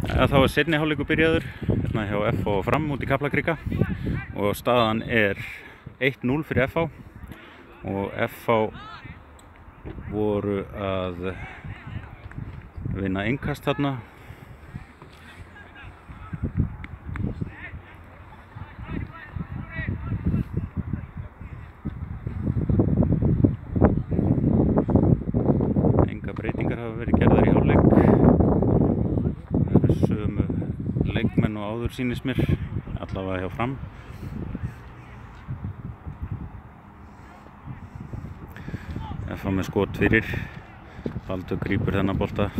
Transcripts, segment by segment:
Þá seinni hálfleikur byrjaður hérna hjá FH og Fram út í Kaplakrika og staðan 1-0 fyrir FH og FH voru að vinna innkast þarna. Enga breytingar hafa verið gerðar í hálfleik. Það eru sömu leikmenn og áður sýnist mér, allavega hjá Fram. FH með skot fyrir, Baldur grípur þennan bolta.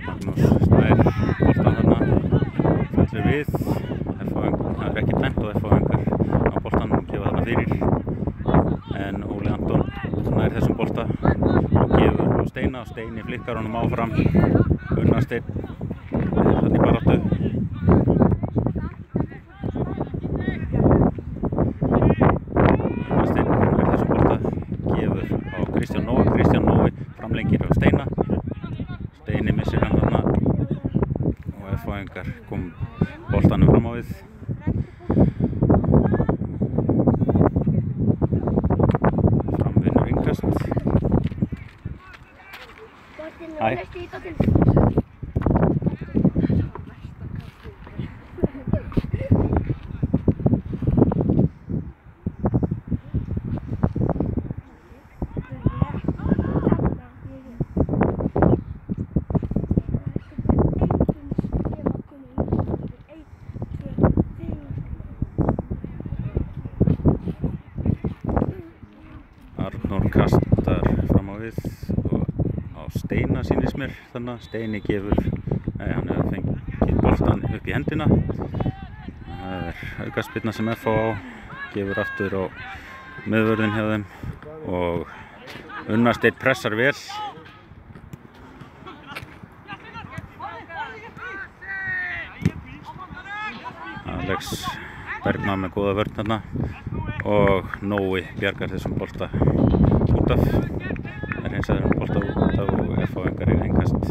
Magnús Snær boltan þarna, fellir við. Það er ekki dæmt og FH-ingar á boltan og gefa þarna fyrir. En Óli Anton nær þessum bolta og gefur á Steina og Steini flikkar honum áfram. Gunnar Steinn er þarna í baráttu. Gunnar Steinn nær þessum bolta, gefur á Kristján Nói. Kristján Nói framlengir á Steina. Steini missir hann þarna og FH-ingar kom boltanum fram á við. Fram vinnur innkast. Hæ. Arnór kastar fram á við og á Steina sýnist mér þannig. Steini gefur, hann hefur fengið boltan upp í hendina. Það er aukaspyrna sem FH á, gefur aftur á miðvörðinn hjá þeim og Gunnar Steinn pressar vel. Alex Bergman með góða vörn þarna og Nói bjargar þessum bolta út af. Það er hins vegar bolta út af og FH-ingar eiga innkast.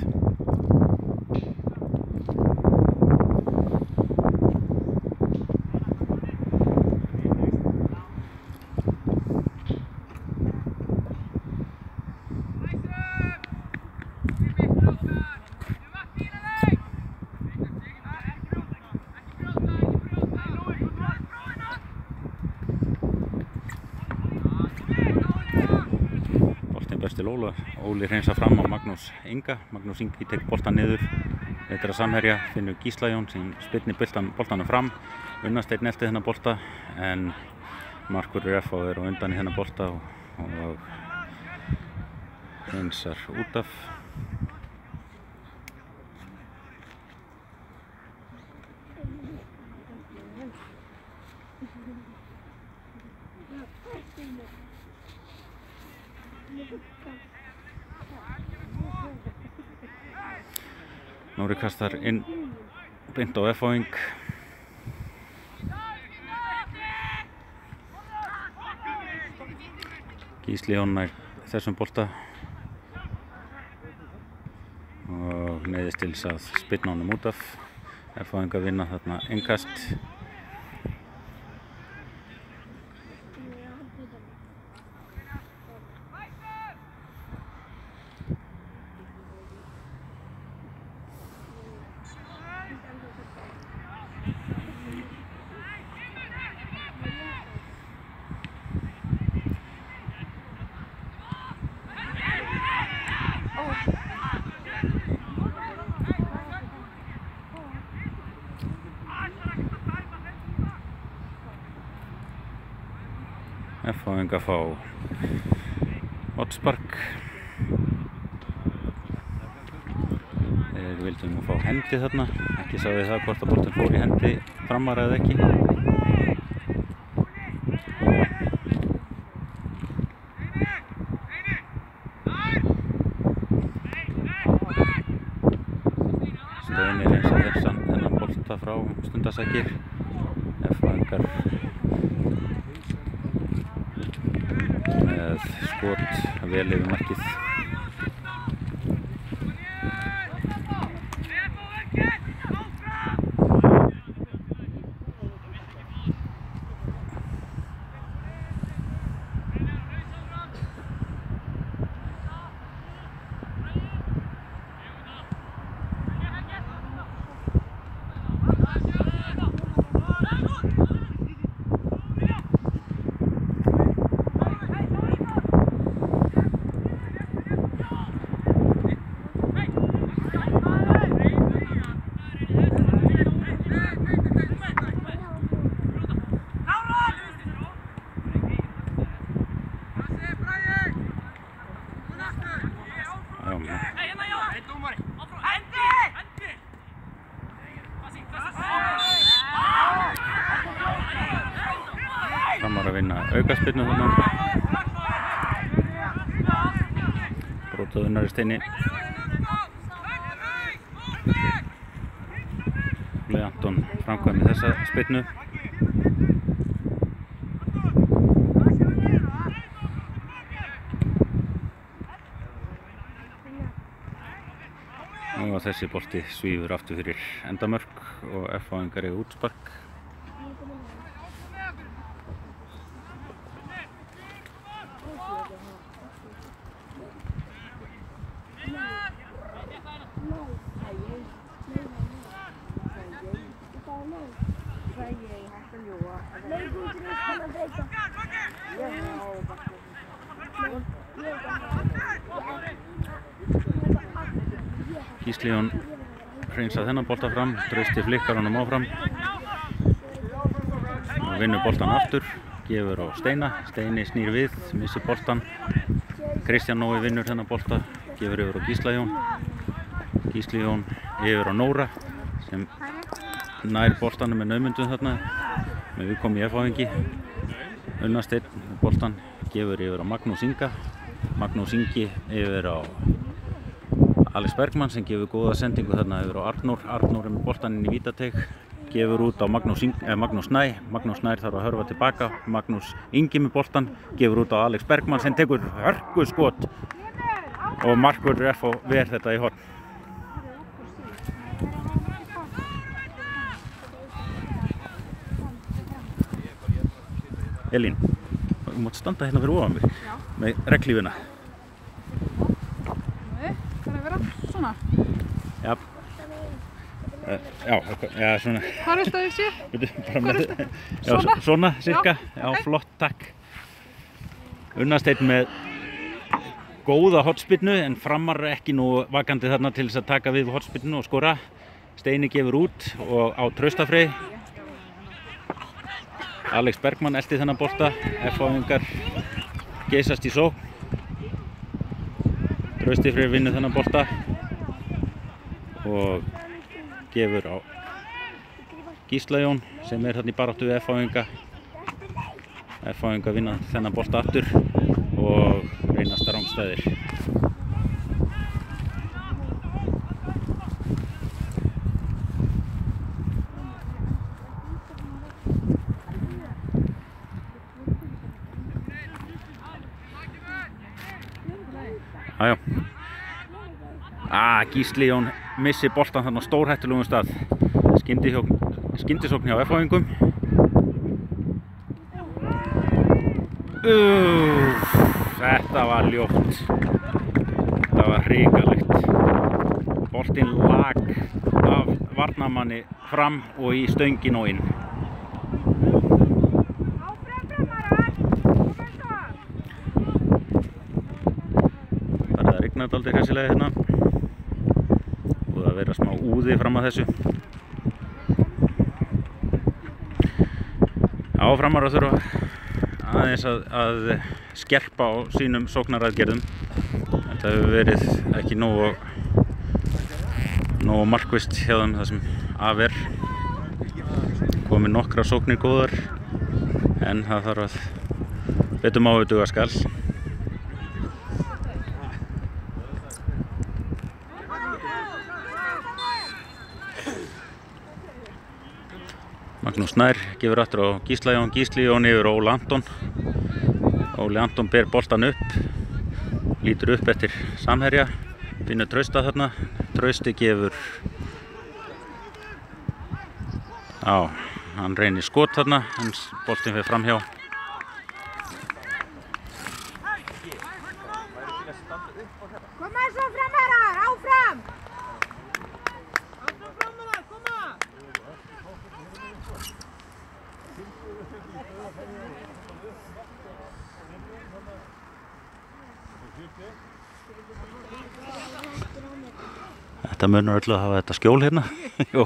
Til Óli hreinsa fram á Magnús Inga. Magnús Ingi tekur boltan niður, leitar að samherja, finnur Gísla Jón sem spyrnir boltanum fram. Gunnar Steinn elti þennan bolta en markvörður FH er á undan í þennan bolta og hreinsar út af. Nóri kastar inn beint á FH-ing. Gísli Jón nær þessum bolta og neyðist til að spyrna honum út af. FH-ingar vinna þarna innkast. FH-ingar fá hornspark. Þeir vildu nú fá hendi þarna, ekki sá ég það hvort að boltinn fór í hendi Framara eða ekki. Steini reynsa þennan bolta frá Stundarsakir. F-ingar með skot vel yfir markið. Framar að vinna aukaspyrnu þarna. Brotið Unnari Steini. Óli Anton framkvæmir þessa spyrnu. Og þessi bolti svífur aftur fyrir endamörk og F-ingar í útspark. Gísli Jón hreinsar þennan bolta fram, Trausti flikkar honum áfram og vinnur boltan aftur, gefur á Steina, Steini snýr við, missir boltan. Kristján Nói vinnur þennan bolta, gefur yfir á Gísla Jón. Gísli Jón yfir á Nóra sem nær boltanum með naumundum þarna með viðkomu í F-ingi. Unnar Steinn boltan, gefur yfir á Magnús Inga. Magnús Ingi yfir á Alex Bergmann sem gefur góða sendingu þarna yfir á Arnór. Arnór með boltan inn í vítateig, gefur út á Magnús Næ. Magnús Nær þarf að hörfa tilbaka. Magnús Ingi með boltan, gefur út á Alex Bergmann sem tekur hörku skot og markvörður F ver þetta í horn. Elín, þú mátt standa hérna fyrir ofan mig með reglífuna. Svona? Já. Já, svona. Hvað viltu að ég sé? Já, svona cirka. Já, flott, takk. Unnar Steinn með góða hornspyrnu en Framar ekki nú vakandi þarna til þess að taka við hornspyrnu og skora. Steini gefur út og á Trausta Frey. Alex Bergmann elti þennan bolta. F-ingar geysast í sókn. Trausti Frey vinnur þennan bolta og gefur á Gísla Jón sem þarna í baráttu við F-inga. F-inga vinna þennan bolta aftur og reynast rangstæðir. Jájá. Gísli Jón missir boltan þarna á stórhættulegum stað. Skyndisókn hjá F-ingum. Þetta var ljótt. Þetta var hrikalegt. Boltinn lag af varnarmanni fram og í stöngin og inn. Það er að rigna dálítið hressilega hérna. Og það verður smá úði fram að þessu. Framar að þurfa aðeins að skerpa á sínum sóknaraðgerðum. Þetta hefur verið ekki nógu markvisst hjá þeim það sem af er. Komið nokkra sóknir góðar en það þarf að betur má við duga skal. Magnús Snær gefur aftur á Gísla Jón, Gísli Jón yfir á Óla Anton. Óli Anton ber boltan upp, lítur upp eftir samherja, finnur Trausta þarna. Trausti gefur, hann reynir skot þarna, en boltinn fer framhjá. Koma svo fram herrar, áfram! Þetta munar öllu að hafa þetta skjól hérna. Jú.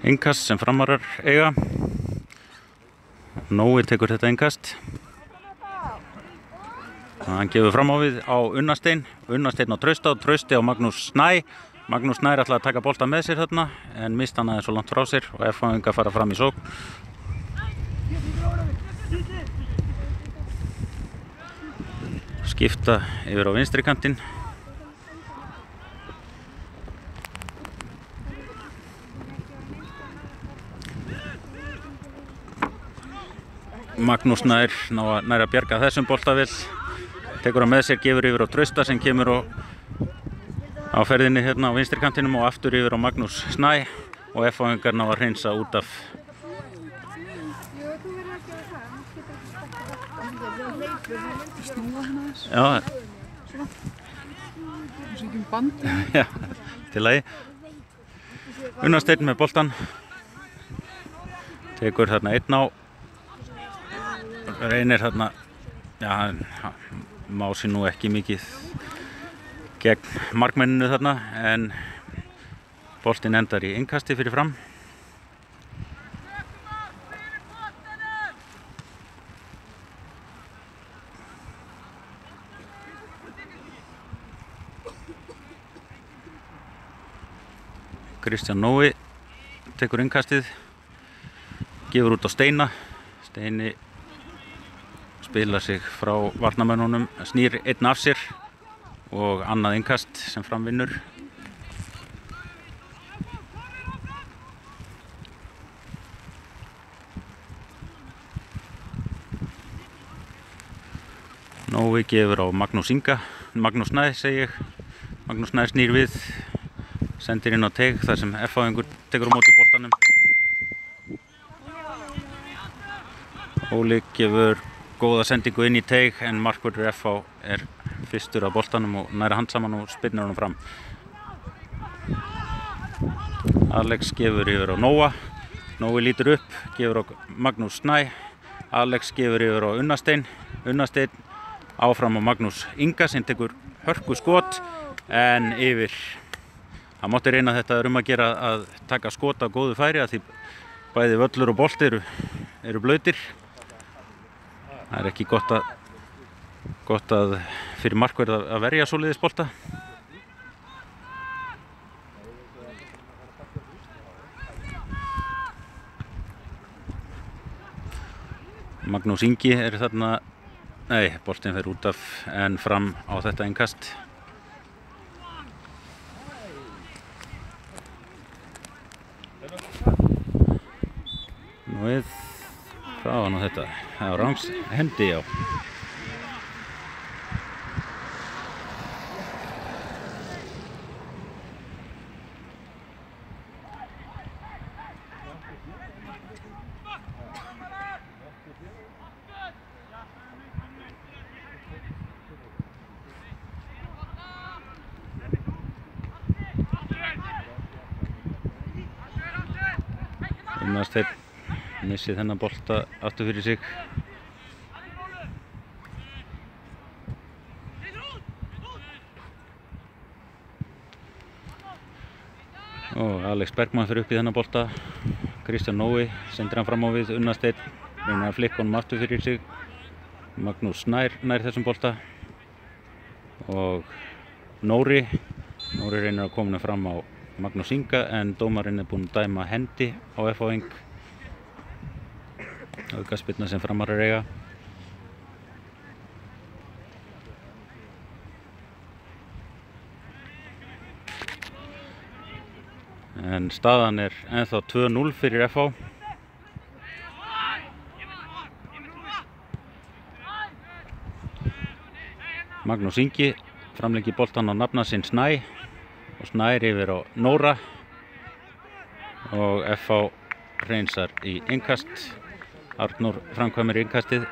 Innkast sem Framarar eiga. Nói tekur þetta innkast. Hann gefur fram á við á Unnastein. Unnastein á Trausta og Trausti á Magnús Snæ. Magnús Snær ætlaði að taka bolta með sér þarna en mist hann aðeins svo langt frá sér og F-fáingar fara fram í sókn. Skipta yfir á vinstri kantinn. Magnús Snær nær að bjarga þessum boltavill. Tekur hann með sér, gefur yfir á Trausta sem kemur á ferðinni hérna á vinstri kantinum og aftur yfir á Magnús Snæ og F-fáingar ná að hreinsa út af. Já. Já, til lagi. Unnasteinn með boltan. Tekur þarna einn á. Reynir þarna, já, má sér nú ekki mikið gegn markmenninu þarna en boltinn endar í innkasti fyrir Fram. Kristján Nói tekur innkastið, gefur út á Steina. Steini spilar sig frá varnarmönnunum, snýr einn af sér og annað innkast sem Fram vinnur. Nói gefur á Magnús Inga, Magnús Snæ segi ég. Magnús Snæ snýr við, sendir inn á teig þar sem F-fáingur tekur á móti boltanum. Óli gefur góða sendingu inn í teig en markvörður FH er fyrstur á boltanum og næra hand saman og spinnur honum fram. Alex gefur yfir á Nóa. Nói lítur upp, gefur á Magnús Snæ. Alex gefur yfir á Unnastein. Unnastein áfram á Magnús Inga sem tekur hörku skot en yfir. Það mátti reyna þetta að gera að taka skot á góðu færi að því bæði völlur og bolt eru blautir. Það er ekki gott að fyrir markverð að verja svoleiðis bolta. Magnús Ingi er þarna, nei, boltinn fer út af en Fram á þetta innkast. Nú hvað var nú þetta? Það var rangs hendi, já. Unnasteinn missið þennan bolta aftur fyrir sig. Og Alex Bergmann fyrir upp í þennan bolta. Kristján Nói sendir hann fram á við. Unnasteinn reynir að flikka honum aftur fyrir sig. Magnús Snær nær þessum bolta. Og Nóri reynir að koma hann fram á Magnús Inga en dómarinn er búinn að dæma hendi á FH-ing. Aukaspyrna sem Framarar eiga. En staðan er ennþá 2-0 fyrir FH. Magnús Ingi framlengi boltan á nafna sinn Snæ og Snær yfir á Nóra og FH hreinsar í innkast. Arnór framkvæmir innkastið.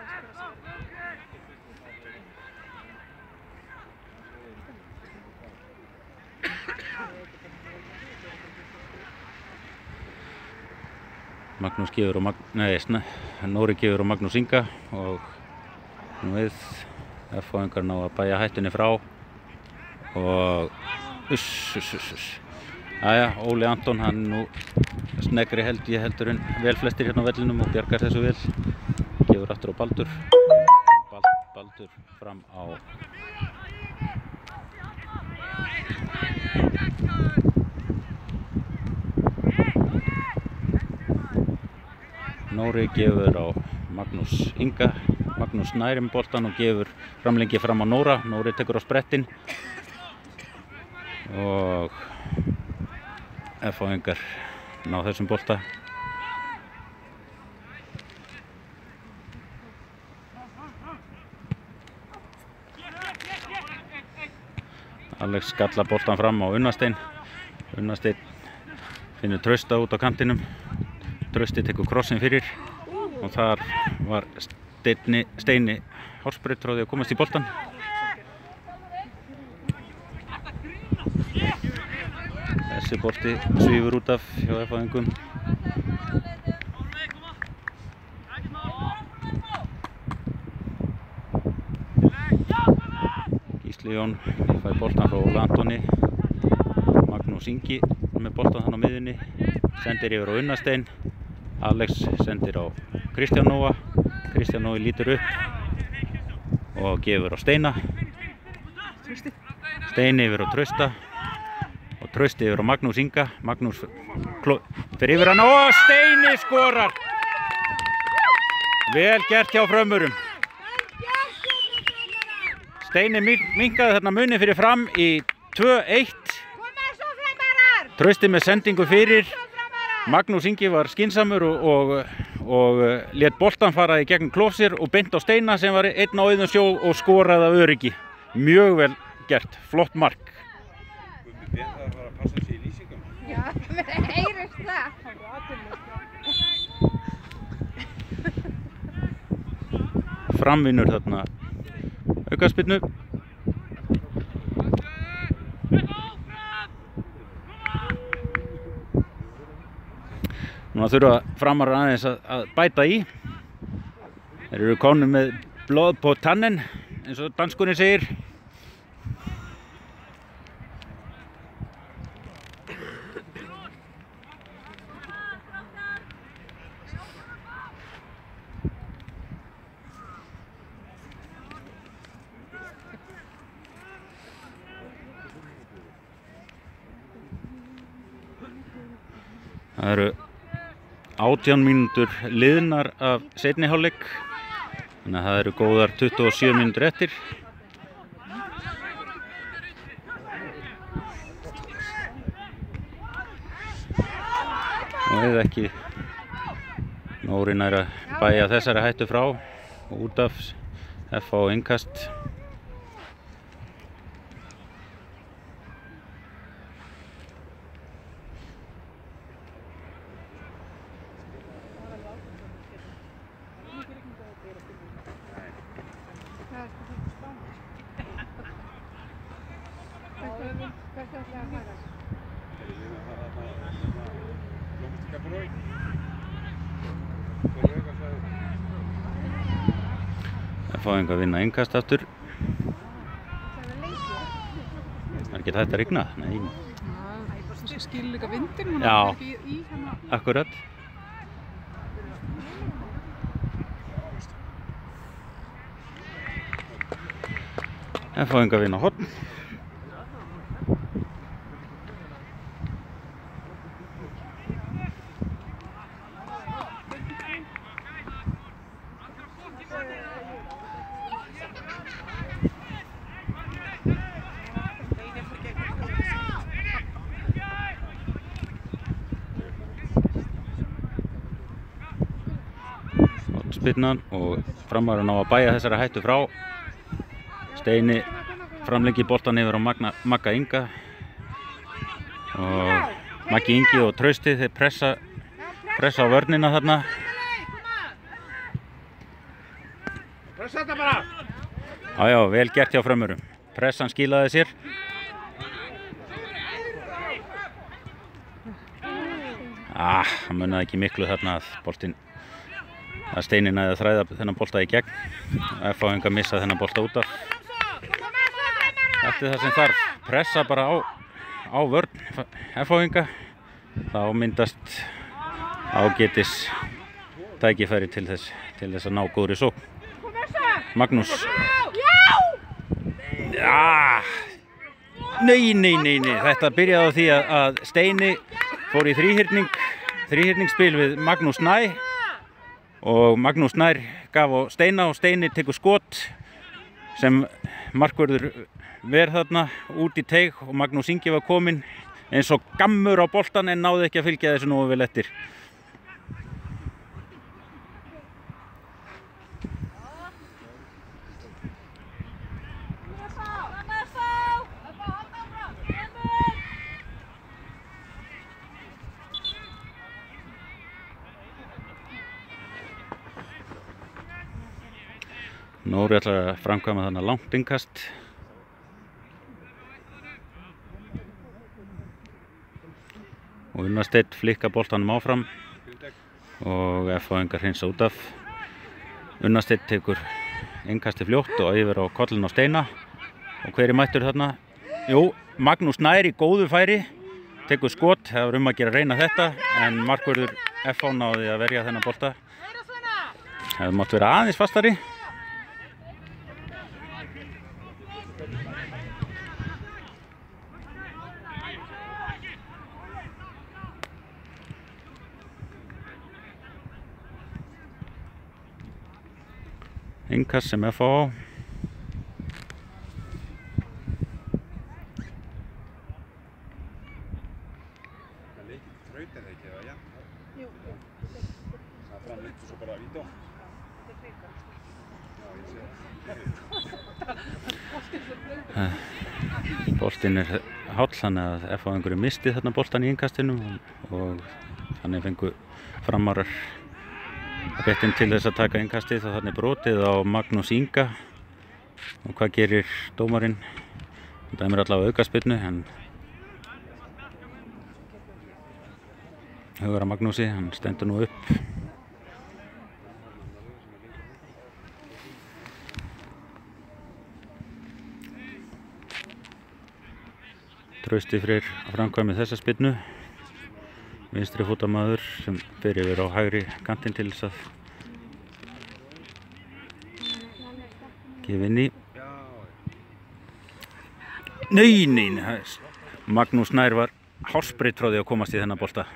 Magnús gefur og Nóri gefur og Magnús Inga og nú við FH-ingar ná að bæja hættunni frá og Jæja, Óli Anton, hann nú snegri heldur en vel flestir hérna á vellinum og bjargar þessu vel. Gefur aftur á Baldur. Baldur fram á Nóri gefur á Magnús Inga. Magnús Snær með boltan og gefur framlengi fram á Nóra. Nóri tekur á sprettinn og FH-ingar ná þessum bolta. Alex skallar boltan fram á Unnastein. Unnastein finnur Trausta út á kantinum. Trausti tekur krossinn fyrir og þar var Steini Hársbraut frá því að komast í boltan. Þessi bolti svífur út af hjá FH-ingum. Gísli Jón fær boltan frá Óla Antoni. Magnús Ingi með boltan þann á miðjunni. Sendir yfir á Unnastein. Alex sendir á Kristján Nóa. Kristján Nói lítur upp og gefur á Steina. Steini yfir á Trausta og Trausti yfir á Magnús Inga. Magnús fer yfir hann og Steini skorar. Vel gert hjá Frömmurum. Steini minnkaði þarna munin fyrir Fram í 2-1. Trausti með sendingu fyrir. Magnús Ingi var skynsamur og lét boltan fara í gegnum klóf sér og beint á Steina sem var einn á auðum sjó og skoraði af öryggi. Mjög vel gert, flott mark. Guðmi, það að fara að passa sig í lýsingum. Já, það heyrist það. Fram vinnur þarna aukaspyrnu. Núna þurfa Framarar aðeins að bæta í. Þeir eru komnir með blóð på tannen, eins og danskurinn segir. Það eru 18 mínútur liðnar af seinni hálfleik, þannig að það eru góðar 27 mínútur eftir. Og eða ekki Nóri nær að bæja þessari hættu frá og út af FH innkast. FH-ingar vinna innkast aftur. Það er ekki hægt að rigna. Nei. Það skilur líka vindin. Já, akkurat. FH-ingar vinna horn. Hornspyrnan og Framarar ná að bæja þessari hættu frá. Steini framlengi boltan yfir á Magga Inga og Maggi Ingi og Trausti þeir pressa á vörnina þarna. Pressa þetta bara! Já, vel gert hjá Frömmurum. Pressan skilaði sér. Það munaði ekki miklu þarna að Steini næði að þræða þennan bolta í gegn. F-inga missa þennan bolta út af. Þetta er það sem þarf. Pressa bara á vörn F-inga. Þá myndast ágætis tækifæri til þess að ná góðri sókn. Magnús. Nei. Þetta byrjaði á því að Steini fór í þríhyrningsspil við Magnús Næ og Magnús Nær gaf á Steina og Steini tekur skot sem markvörður ver þarna út í teig og Magnús Ingi var kominn eins og gammur á boltan en náði ekki að fylgja þessu nógu vel eftir. Nóri ætlar að framkvæma þarna langt innkast. Og Unnar-Steinn flikka boltanum áfram og F-ingar hreinsa út af. Unnar-Steinn tekur innkasti fljótt og yfir á kollin á Steina. Og hver er mættur þarna? Jú, Magnús Nær í góðu færi. Tekur skot, það var að gera reyna þetta en markvörður F náði að verja þennan bolta. Það mátt vera aðeins fastari. Innkast sem F á. Það leikir þraut eða ekki, eða jafn? Jú. Það framlýttu svo bara vító. Já, ég sé það. Boltinn er háll, þannig að F-ingur misti þarna boltan í innkastinu og þannig fengu Framarar réttinn til þess að taka innkastið og þannig brotið á Magnús Inga. Og hvað gerir dómarinn? Hann dæmir allavega aukaspyrnu en hugar að Magnúsi, hann stendur nú upp. Trausti Freyr framkvæmir þessa spyrnu. Vinstri fótamaður sem fer yfir á hægri kantinn til þess að gefa inn í. Nei, Magnús Nær var hálsbreytt frá því að komast í þennan bolta.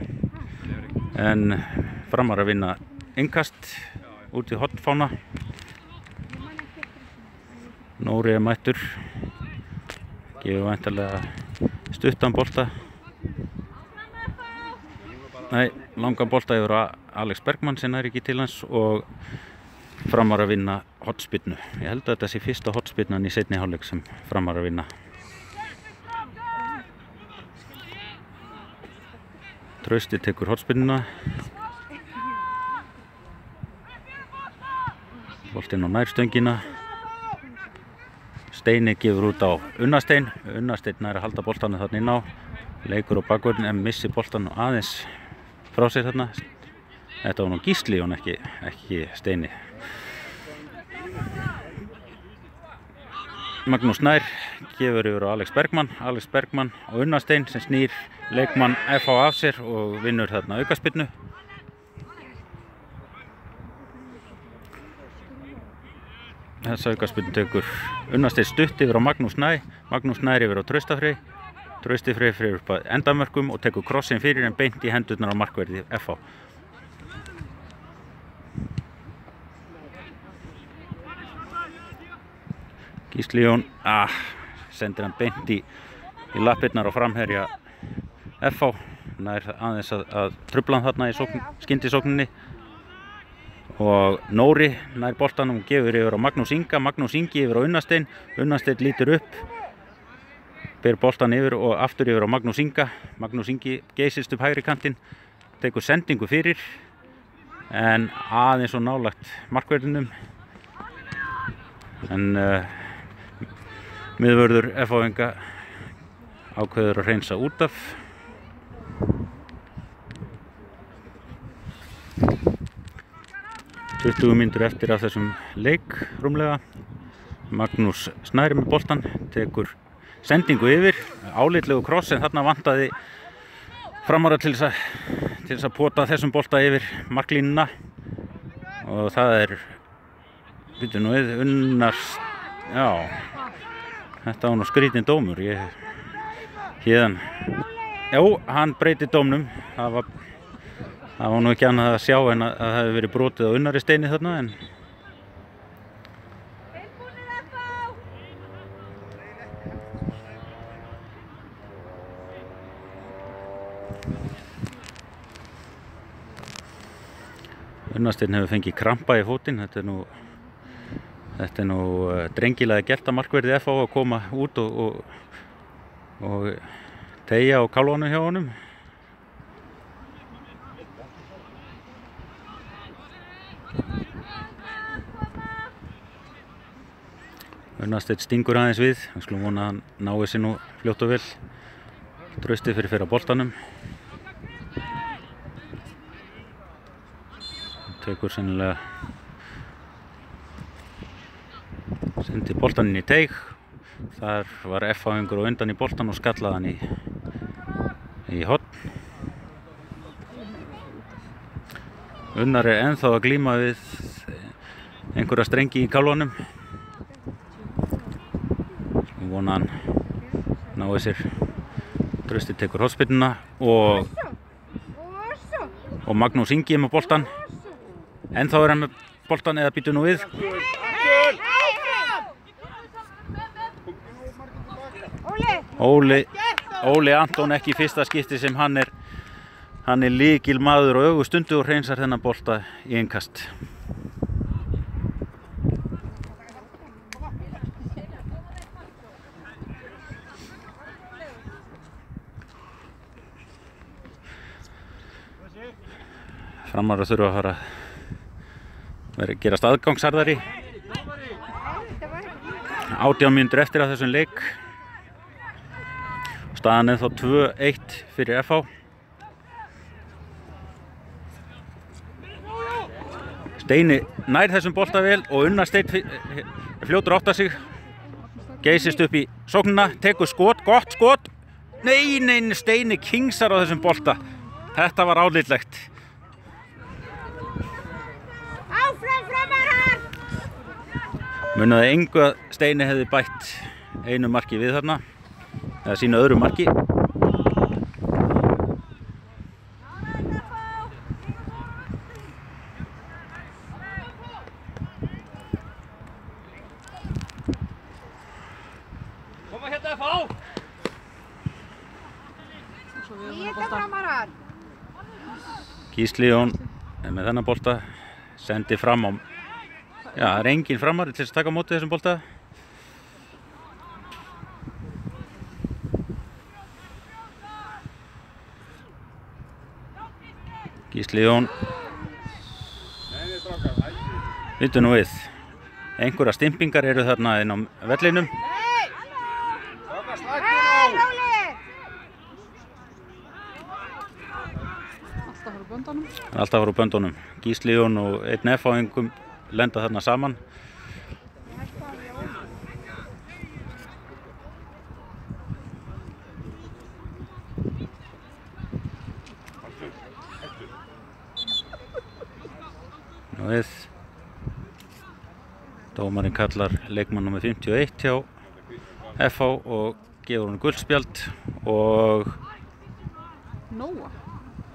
En Framarar að vinna innkast út í hornfána. Nóri er mættur. Gefur væntanlega stuttan bolta. Nei, langan bolta yfir á Alex Bergmann sem nær ekki til hans og Framarar að vinna hornspyrnu. Ég held að þetta sé fyrsta hornspyrnan í seinni hálfleik sem Framarar að vinna. Trausti tekur hornspyrnuna. Boltinn á nærstöngina. Steini gefur út á Unnar-Steinn. Unnar-Steinn nær að halda boltanum þarna inn á. Leikur á bakvörðin en missi boltanum aðeins frá sér þarna. Þetta var nú Gísli og ekki Steini. Magnús Nær gefur yfir á Alex Bergmann. Alex Bergmann og Unnar-Steinn sem snýr leikmann FH af sér og vinnur þarna aukaspyrnu. Þessa aukaspyrnu tekur Unnar-Steinn stutt yfir á Magnús Nær. Magnús Nær yfir á Trausta Frey. Trausti Freyr fyrir upp að endamörkum og tekur krossin fyrir en beint í hendurnar á markverði FH. Gísli Jón sendir hann beint í lappirnar og framherja FH. Nær aðeins að trufla hann þarna í skyndisókninni og Nóri nær boltanum og gefur yfir á Magnús Inga, Magnús Ingi yfir á Unnastein, Unnastein lítur upp, ber boltan yfir og aftur yfir á Magnús Inga, Magnús Ingi geysist upp hægri kantinn, tekur sendingu fyrir, en aðeins og nálagt markverðinum, en miðvörður FH-inga ákveður að hreinsa út af. Tuttugu mínútur eftir af þessum leik rúmlega. Magnús Snær með boltan, tekur sendingu yfir, álitlegu kross en þarna vantaði Framara til þess að pota þessum bolta yfir marklínuna og það er, byrju nú við, Unnars, já, þetta var nú skrítinn dómur, hérðan, já, hann breyti dómnum, það var nú ekki annað að sjá en að það hefði verið brotið á Unnari Steini þarna, en Unnasteinn hefur fengið krampa í fótinn. Þetta er nú drengilega gert að markverði FH að koma út og teygja á kálfanum hjá honum. Unnasteinn stingur aðeins við. Við skulum vona að hann nái sér nú fljótt og vel. Traustið fyrir fyrra boltanum. Tekur sennilega, sendi boltan inn í teig. Þar var FH-ingur á undan í boltan og skallaði hann í horn. Unnar er ennþá að glíma við einhverja strengi í kálfanum. Vona hann nái sér. Trausti tekur hornspyrnuna og Magnús Ingi með boltan. Ennþá er hann með boltan eða býtur nú við. Óli Anton ekki í fyrsta skipti sem hann er lykil maður og ögustundu og hreinsar þennan bolta í innkast. Framar að þurfa að fara gerast aðgangsharðari. 18 mínútur eftir af þessum leik. Staðan er þá 2-1 fyrir FH. Steini nær þessum bolta vel og Unnasteinn fljótur átta sig. Geysist upp í sóknina, tekur skot, gott skot. Nei, Steini kingsar á þessum bolta. Þetta var álitlegt. Munaði engu að Steini hefði bætt einu marki við þarna, eða sínu öðru marki. Koma hérna FH! Gísli Jón er með þennan bolta, sendi fram á. Já, það er engin framari til að taka á móti þessum bolta. Gísli Jón. Vittu nú við. Einhverja stimpingar eru þarna inn á vellinum. Alltaf var á böndunum. Gísli Jón og einn FH-ingum lenda þarna saman. Nú við. Dómarinn kallar leikmann nummer 51 hjá FH og gefur hann guldspjald og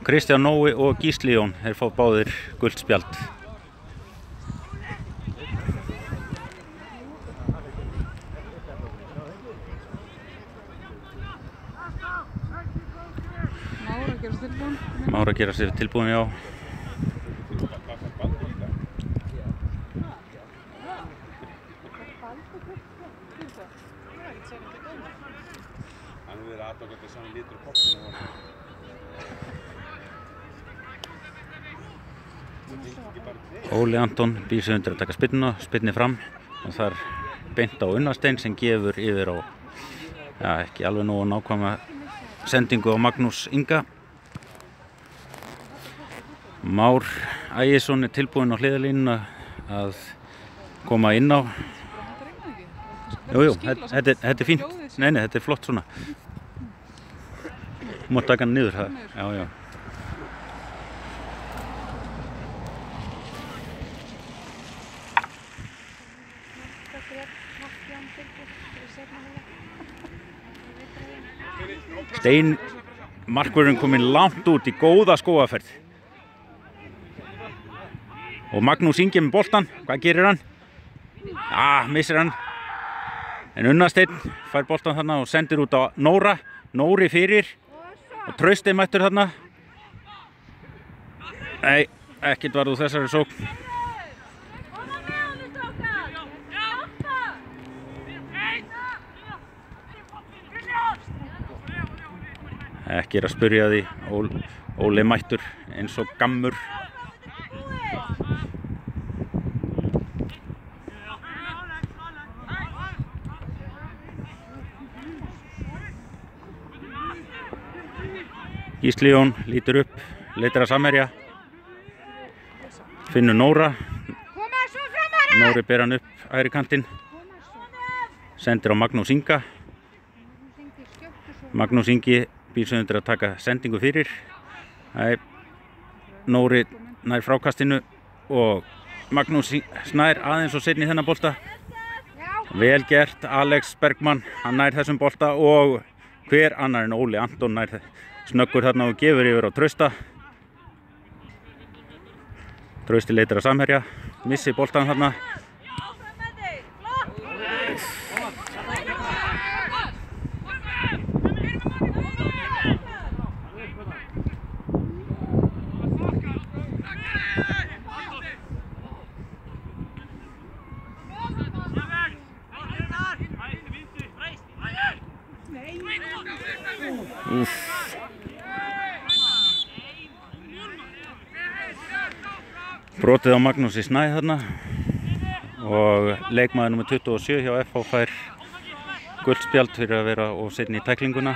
Kristján Nói og Gísli Jón fá báðir guldspjald. Mára gera sér tilbúin, já. Hann hefur verið aðdókandi saman lítur á koppinu og Óli Anton býr sig undir að taka spyrni fram og þar beint á Unnastein sem gefur yfir á ekki alveg nógu nákvæma sendingu á Magnús Inga. Már Ægisson tilbúinn á hliðarlínuna að koma inn á. Jú, þetta fínt. Nei, þetta flott svona. Þú mátt taka hann niður það. Já. Stein markvörðurinn kominn langt út í góða skógaferð. Og Magnús Ingi með boltan, hvað gerir hann? Missir hann. En Unnasteinn fær boltan þarna og sendir út á Nóra. Nóri fyrir og Trausti mættur þarna. Nei, ekkert varð úr þessari sókn. Ekki að spyrja því, Óli mættur eins og gammur. Gísli Jón lítur upp, leitar að samherja, finnur Nóra. Nóri ber hann upp hægri kantinn, sendir á Magnús Inga. Magnús Ingi býr sig undir að taka sendingu fyrir. Nóri nær frákastinu og Magnús snær aðeins og seinni þennan bolta. Vel gert, Alex Bergmann, hann nær þessum bolta og hver annar en Óli Anton nær snöggur þarna og gefur yfir á Trausta. Trausti leitar að samherja, missi boltan þarna. Brotið á Magnúsi Snæ þarna og leikmaður nr. 27 hjá FH fær gult spjald fyrir að vera of seinni í tæklinguna.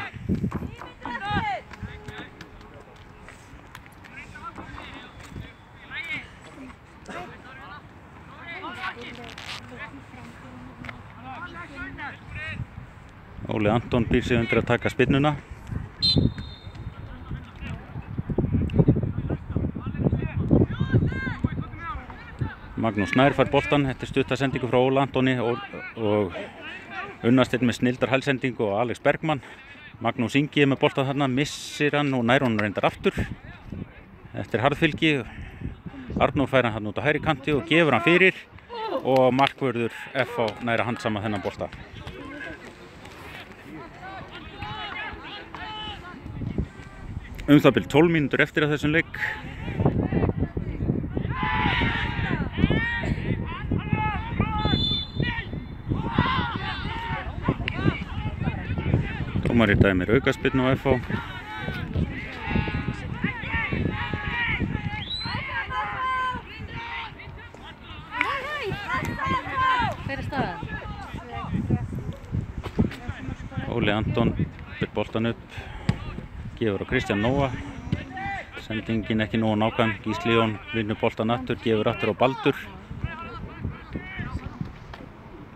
Óli Anton býr sig undir að taka spyrnuna. Magnús Snær fær boltan eftir stuttasendingu frá Óla Antoni og Unnasteinn með snildar hælsendingu og Alex Bergmann. Magnús Ingi með boltan þarna, missir hann og nær honum reyndar aftur. Eftir harðfylgi, Arnór fær hann út á hægri kanti og gefur hann fyrir og markvörður FH nær að handsama þennan bolta. Það bil 12 mínútur eftir að þessum leik. Dómari dæmir aukaspyrnu á FH. Hver staðan? Óli Anton ber boltan upp, gefur á Kristján Nóa. Sendingin ekki nógu nákvæm. Gísli Jón vinnur boltan aftur, gefur aftur á Baldur.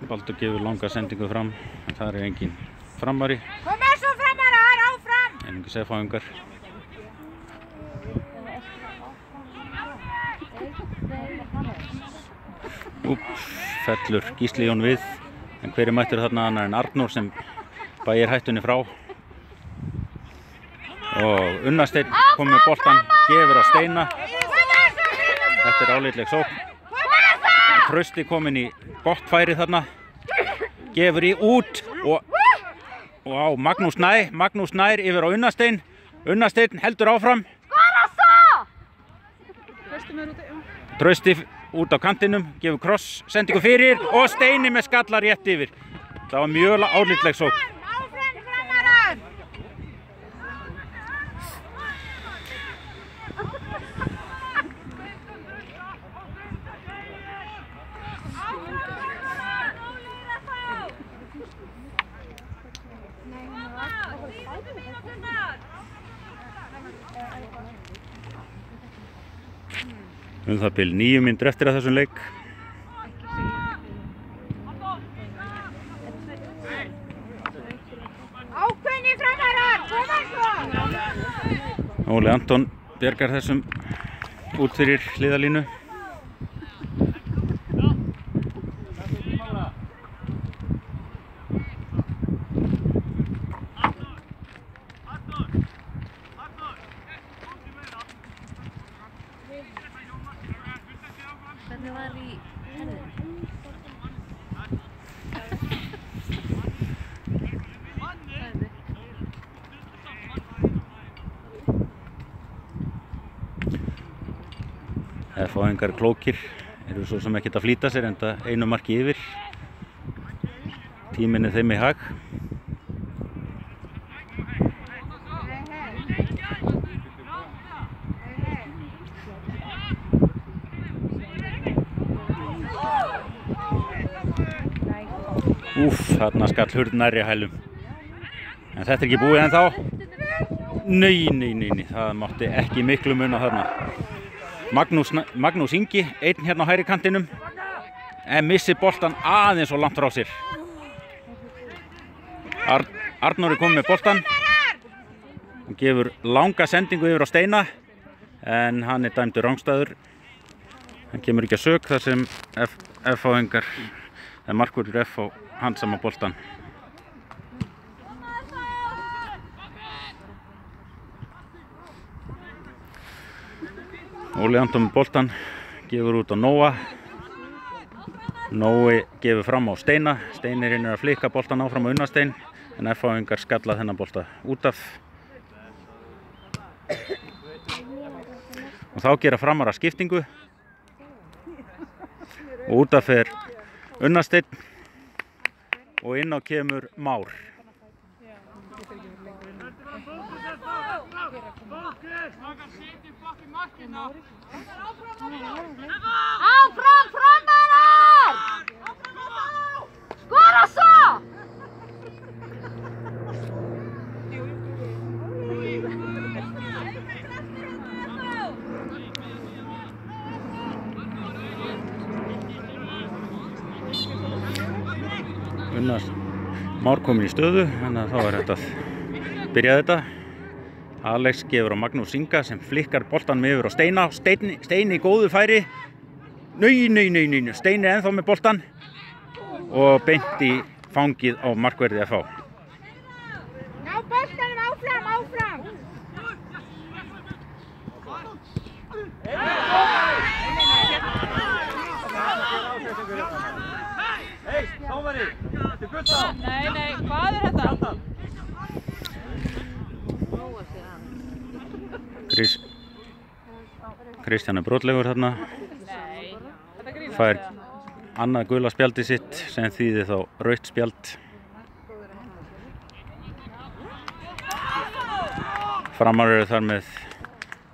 Baldur gefur langa sendingu fram, en það er engin framari. Koma svo framara, það er áfram! Einungis FH-ingar. Fellur Gísli Jón við, en hver er mættur þarna annar en Arnór sem bægir hættunni frá. Og Unnasteinn kom með boltan, gefur á Steina. Þetta er álitleg sókn. Trausti kominn í gott færi þarna, gefur í út og Magnús Nær yfir á Unnasteinn. Unnasteinn heldur áfram. Trausti út á kantinum, gefur kross, sendingu fyrir og Steini með skalla rétt yfir. Það var mjög álitleg sókn. Áfram framarar! Það bil 9 mínútur eftir að þessum leik. Ákveðni framarar! Koma svo! Óli Anton bjargar þessum út fyrir hliðalínu. Hvernig var í herðinu? FH-ingar klókir eru svo sem ekkert að flýta sér enda einu marki yfir. Tíminn er þeim í hag. Þarna skall hurð nærri hælum. En þetta er ekki búið ennþá. Nei, það mátti ekki miklu muna þarna. Magnús Ingi, einn hérna á hægri kantinum, en missir boltan aðeins og langt frá sér. Arnór er komið með boltan. Hann gefur langa sendingu yfir á Steina, en hann er dæmdur rangstæður. Hann kemur ekki að sök þar sem FH-ingar, eða markvörður FH, handsama boltan. Óli Anton með boltan, gefur út á Nóa. Nói gefur fram á Steina. Steini reynir að flikka boltan áfram á Unnastein, en FH-ingar skalla þennan bolta út af. Og þá gera Framarar skiptingu. Og út af fer Unnasteinn. Og inn á kemur Már. Áfram Framarar! Skora svo! Már komin í stöðu, þannig að þá er þetta að byrja þetta. Alex gefur á Magnús Inga sem flikkar boltanum yfir á Steina. Steini í góðu færi. Nei, Steini er ennþá með boltan og beint í fangið á markverði FH. Ná boltanum áfram! Hei, dómari, þetta er gutta! Nei, hvað er þetta? Kristján er brotlegur þarna. Nei, þetta grínast. Fær annað gula spjaldið sitt sem þýðir þá rautt spjald. Framarar eru þar með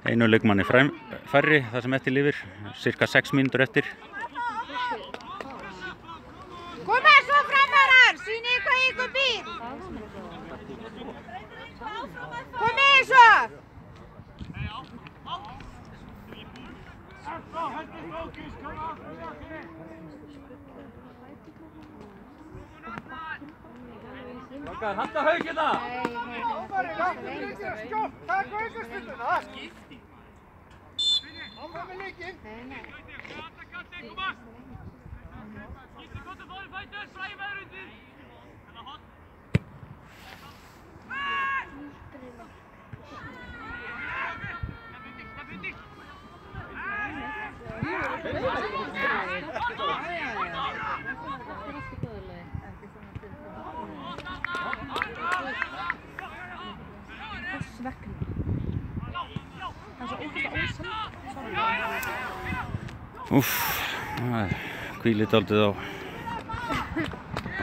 einu leikmanni færri þar sem eftir lifir, cirka 6 mínútur eftir. Komið svo Framarar! Sýnið hvað ykkur býr! Komið svo! Okkar, handa haugina! Dómari, láttu leikinn skjótt, takk aukaspyrnuna! Áfram með leikinn! Hvílir dálítið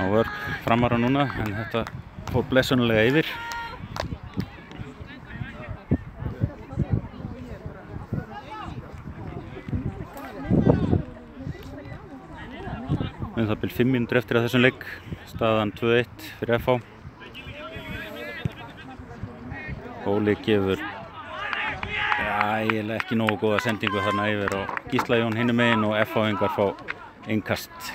á vörn. Framara núna, en þetta fór blessunulega yfir. Það bil 5 mínútur eftir að þessum leik, staðan 2-1 fyrir FH. Óli gefur eiginlega ekki nógu góða sendingu þarna yfir og Gísla Jón hinum megin og FH-ingar fá innkast.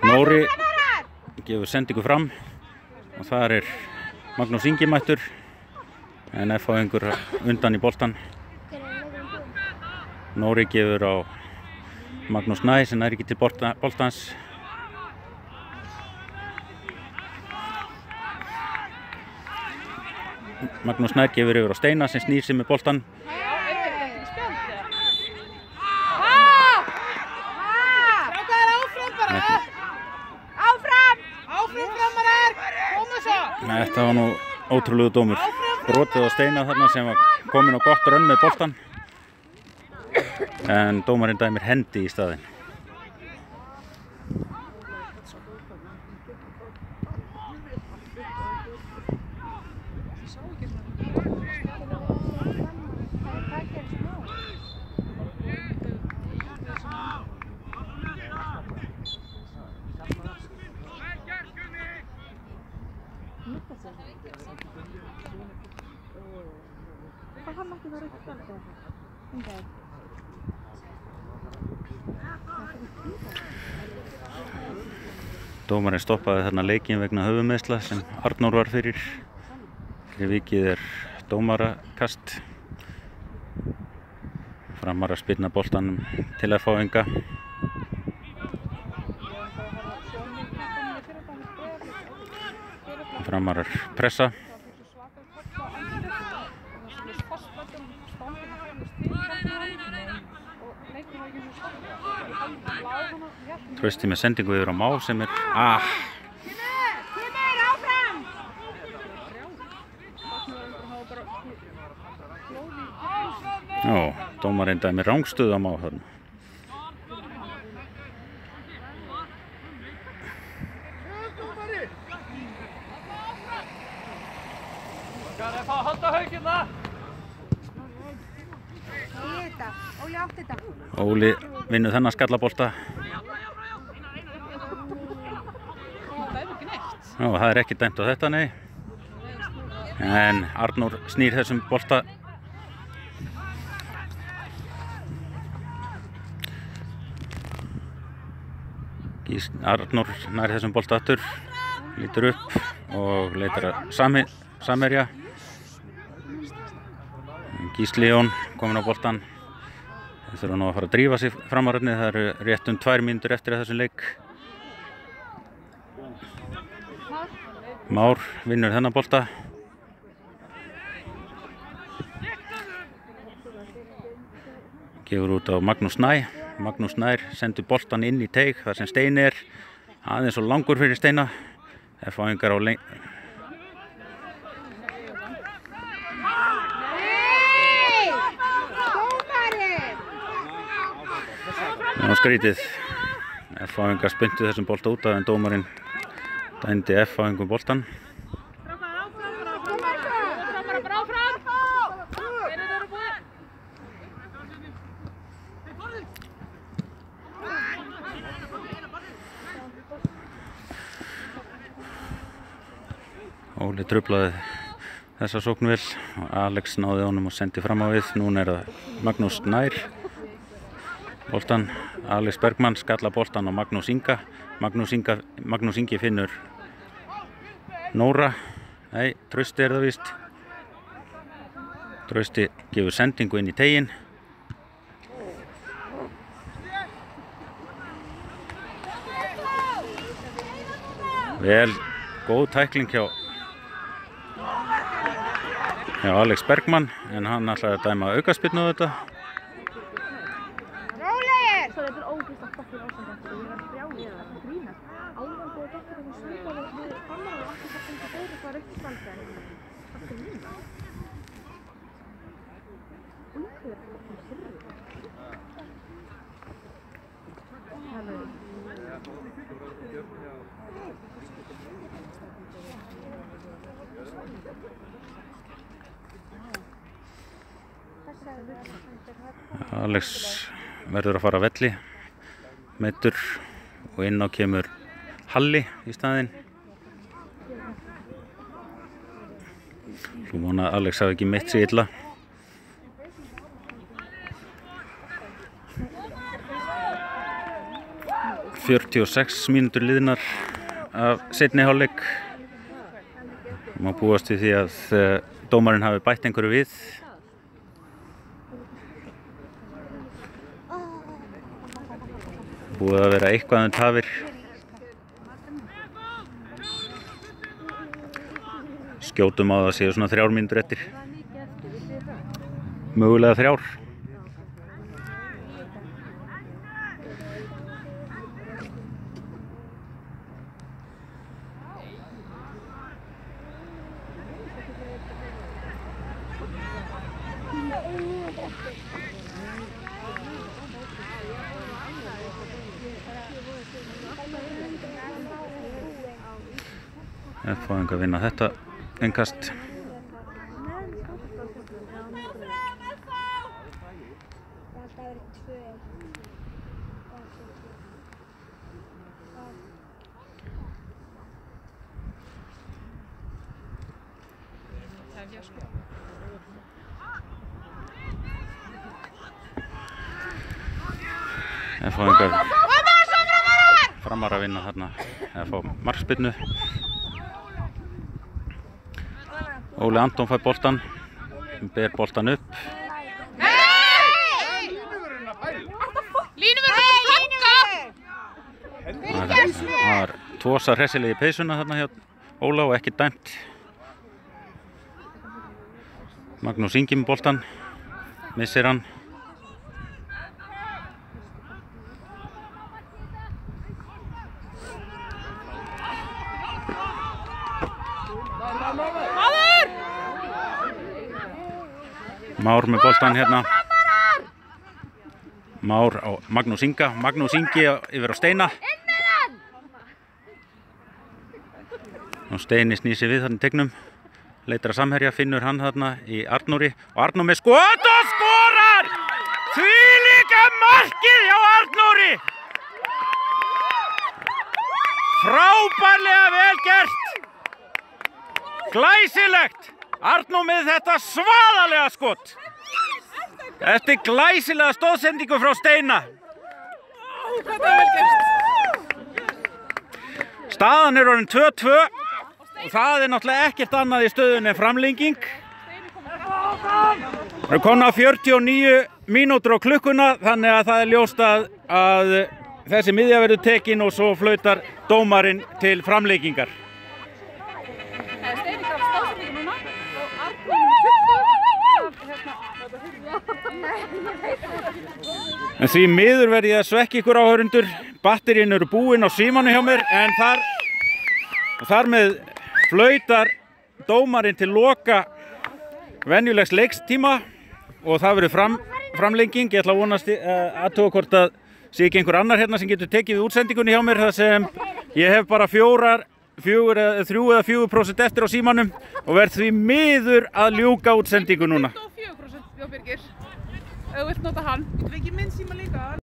Nóri gefur sendingu fram og þar er Magnús Ingi mættur en FH-ingur undan í boltan. Nóri gefur á Magnús Næ sem nær ekki til boltans. Magnús Nær gefur yfir á Steina sem snýr sig með boltan. Þetta var nú ótrúlegu dómur. Brotið á Steina þarna sem var komin á gott rönn með boltan. En dómarinn dæmir hendi í staðinn. Dómarinn stoppaði þarna leikinn vegna höfuðmeiðsla sem Arnór var fyrir. Fyrir vikið er dómarakast. Framarar spyrna boltanum til FH-inga. Framarar pressa. Trausti með sendingu yfir á Má sem er dómarinn dæmir rangstöðu á Má þarna. Óli vinnur þennan skallabolta. Það er ekki dæmt á þetta, nei. En Arnór snýr þessum bolta. Arnór nær þessum bolta aftur, lítur upp og leitar að samherja. Gísli Jón kominn á boltan. Þeir þurfa nú að fara að drífa sig framararni, það eru rétt 2 mínútur eftir að þessum leik. Már vinnur þennan bolta. Gefur út á Magnús Næ. Magnús Nær sendur boltan inn í teig þar sem Steini er. Aðeins og langur fyrir Steina. FH-ingar á skrítið. FH-ingar spundu þessum bolta út af en dómarinn dæmdi FH-ingum boltan. Óli truflaði þessa sókn vel og Alex náði honum og sendi fram á við. Núna er það Magnús Nær boltan. Alex Bergmann skalla boltan á Magnús Inga. Magnús Ingi finnur Nóra. Nei, Trausti er það víst. Trausti gefur sendingu inn í teiginn. Vel, góð tækling hjá Já, Alex Bergmann, en hann ætlaði að dæma aukaspyrnu á þetta. Rólegir! Svo þetta ógeðslega stokkir ástandandi og ég að brjála þetta grínast. Áðan búið dottir eitthvað svipað við Fannar og allir það fengið þeir eitthvað rautt í svaldi. Það grínast. Ungur er þetta sirri. Alex verður að fara að velli, meiddur, og inn á kemur Halli í staðinn. Svo vona að Alex hafi ekki meitt sig illa. – 46 mínútur liðnar af seinni hálfleik. Má búast við því að dómarinn hafi bætt einhverju við. Búið að vera eitthvað tafir. Skjótum á það séu svona 3 mínútur eftir. Mögulega 3. F-fáingar að vinna þetta innkast. F-fáingar Framar að vinna þarna eða fá markspyrnu. Óli Anton fær boltan, ber boltan upp. Það var Tvosa hressilegi peysuna þarna hjá Óla og ekki dæmt. Magnús Ingi með boltan, missir hann. Már með boltan hérna. Már á Magnús Inga. Magnús Ingi yfir á Steina. Og Steini snýr sig við þarna í tegnum. Leitar að samherja, finnur hann þarna í Arnóri. Og Arnór með skot og skorar! Þvílíka markið hjá Arnóri! Frábærlega vel gert! Glæsilegt! Arnór með þetta svaðalega skot. Eftir glæsilega stóðsendingu frá Steina. Þetta er vel gert. Staðan er orðin 2-2 og það er náttúrulega ekkert annað í stöðunni en framlenging. Það er komna 49 mínútur á klukkuna, þannig að það er ljóst að þessi miðja verður tekin og svo flautar dómarinn til framlengingar. Steini gaf stóðsendingu núna og Arnór En því miður verð ég að svekka ykkur áhörundur. Batteríin eru búin á símanu hjá mér en þar með flautar dómarinn til loka venjulegs leikstíma og það verður framlenging. Ég ætla að vonast aðtuga hvort að sé ekki einhver annar hérna sem getur tekið við útsendingunni hjá mér þar sem ég hef bara 3 eða 4% eftir á símanum og verð því miður að ljúka útsendingu núna. 24% hjá Birgir. Ef þú vilt nota hann. Getur við ekki minn síma líka?